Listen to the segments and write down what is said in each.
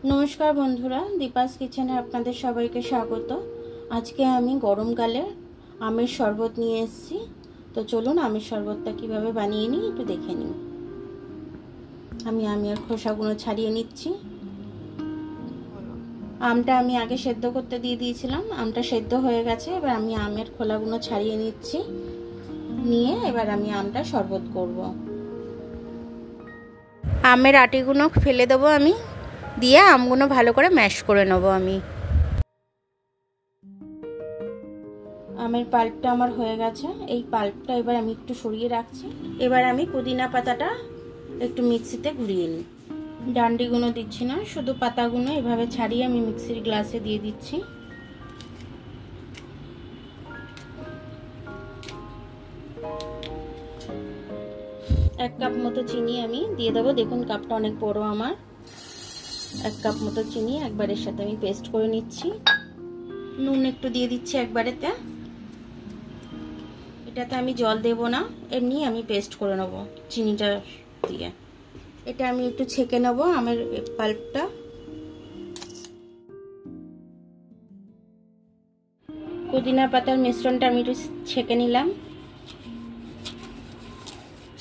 नमस्कार बंधुरा दीपास किचेने आपनादेर सबाइके स्वागत। आज के आमी गरमकाले आमेर शरबत निये एसेछि। तो चलुन आमेर शरबतटा किभाबे बानिये निई एकटु देखे निই। आमी आमेर खोसागुलो छाड़िये निচ্ছি। আমটা আমি আগে সেদ্ধ করতে দিয়ে দিয়েছিলাম। আমটা সেদ্ধ হয়ে গেছে। এবার আমি আমের খোলাগুলো ছাড়িয়ে নিচ্ছি। নিয়ে এবার আমি আমটা শরবত করব। আমের আটিগুলো ফেলে দেব আমি, দিয়ে আমগুলো ভালো করে ম্যাশ করে নেব আমি। আমের পাল্পটা আমার হয়ে গেছে। এই পাল্পটা এবার আমি একটু সরিয়ে রাখছি। এবার আমি পুদিনা পাতাটা একটু মিক্সিতে ঘুরিয়ে নিই। ডান্ডিগুলো দিচ্ছি না, শুধু পাতাগুলো এভাবে ছাড়িয়ে আমি মিক্সির গ্লাসে দিয়ে দিচ্ছি। এক কাপ মতো চিনি আমি দিয়ে দেবো। দেখুন কাপটা অনেক বড় আমার। এক কাপ মতো চিনি একবারের সাথে আমি পেস্ট করে নিচ্ছি। নুন একটু দিয়ে দিচ্ছি একবারেতে। এটাতে আমি জল দেব না, এমনি আমি পেস্ট করে নেব চিনিটা দিয়ে। এটা আমি একটু ছেঁকে নেব আমের পাল্পটা। পুদিনা পাতার মিশ্রণটা আমি একটু ছেঁকে নিলাম।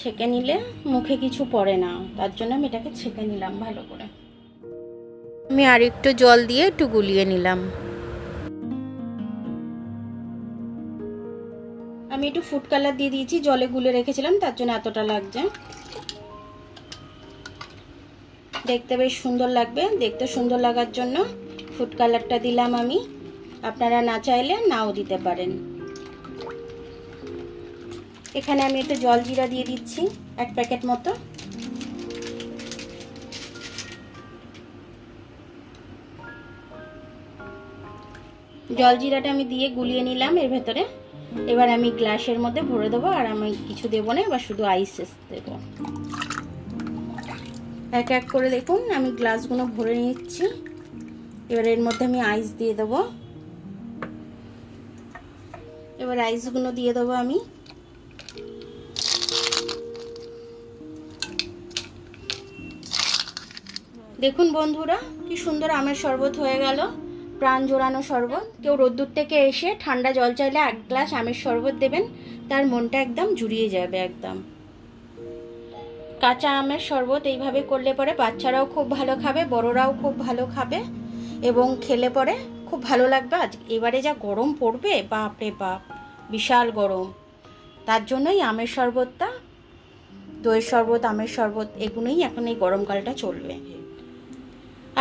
ছেঁকে নিলে মুখে কিছু পড়ে না, তার জন্য আমি এটাকে ছেঁকে নিলাম ভালো করে। আমি আর একটু জল দিয়ে একটু গুলিয়ে নিলাম। আমি একটু ফুড কালার দিয়ে দিয়েছি, জলে গুলে রেখেছিলাম তার জন্য এতটা লাগছে। দেখতে বেশ সুন্দর লাগবে। দেখতে সুন্দর লাগার জন্য ফুড কালারটা দিলাম আমি। আপনারা না চাইলে নাও দিতে পারেন। এখানে আমি একটু জলজিরা দিয়ে দিচ্ছি, এক প্যাকেট মতো। জলজিরাটা আমি দিয়ে গুলিয়ে নিলাম এর ভেতরে। এবার আমি গ্লাসের মধ্যে ভরে দেবো, আর আমি কিছু দেবো না, এবার শুধু আইস দেবো। এক এক করে দেখুন আমি গ্লাসগুলো ভরে নিচ্ছি। এবার এর মধ্যে আমি আইস দিয়ে দেবো। এবার আইসগুলো দিয়ে দেবো আমি। দেখুন বন্ধুরা কি সুন্দর আমের শরবত হয়ে গেল, প্রাণ জোড়ানো শরবত। কেউ রোদ্দুর থেকে এসে ঠান্ডা জল চাইলে এক গ্লাস আমের শরবত দেবেন, তার মনটা একদম জুড়িয়ে যাবে একদম। কাঁচা আমের শরবত এইভাবে করলে পরে বাচ্চারাও খুব ভালো খাবে, বড়রাও খুব ভালো খাবে, এবং খেলে পরে খুব ভালো লাগবে। আজ এবারে যা গরম পড়বে, বাপ রে বাপ, বিশাল গরম। তার জন্যই আমের শরবতটা, দইয়ের শরবত, আমের শরবত, এগুলোই এখন এই গরমকালটা চলবে।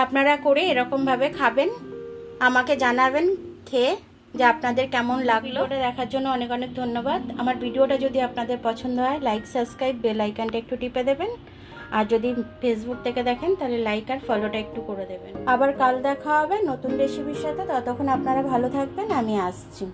আপনারা করে এরকমভাবে খাবেন, আমাকে জানাবেন খেয়ে যে আপনাদের কেমন লাগলো। এটা দেখার জন্য অনেক অনেক ধন্যবাদ। আমার ভিডিওটা যদি আপনাদের পছন্দ হয় লাইক, সাবস্ক্রাইব, বেল আইকনটা একটু টিপে দেবেন। আর যদি ফেসবুক থেকে দেখেন তাহলে লাইক আর ফলোটা একটু করে দেবেন। আবার কাল দেখা হবে নতুন রেসিপির সাথে। ততক্ষণ আপনারা ভালো থাকবেন, আমি আসছি।